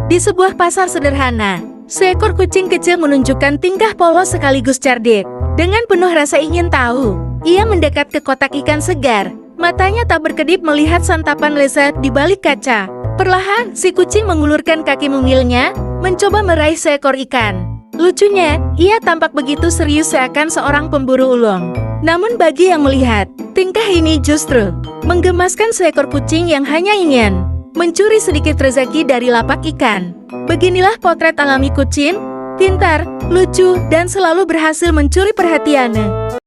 Di sebuah pasar sederhana, seekor kucing kecil menunjukkan tingkah polos sekaligus cerdik. Dengan penuh rasa ingin tahu, ia mendekat ke kotak ikan segar. Matanya tak berkedip melihat santapan lezat di balik kaca. Perlahan, si kucing mengulurkan kaki mungilnya, mencoba meraih seekor ikan. Lucunya, ia tampak begitu serius seakan seorang pemburu ulung. Namun bagi yang melihat, tingkah ini justru menggemaskan seekor kucing yang hanya ingin mencuri sedikit rezeki dari lapak ikan. Beginilah potret alami kucing, pintar, lucu, dan selalu berhasil mencuri perhatiannya.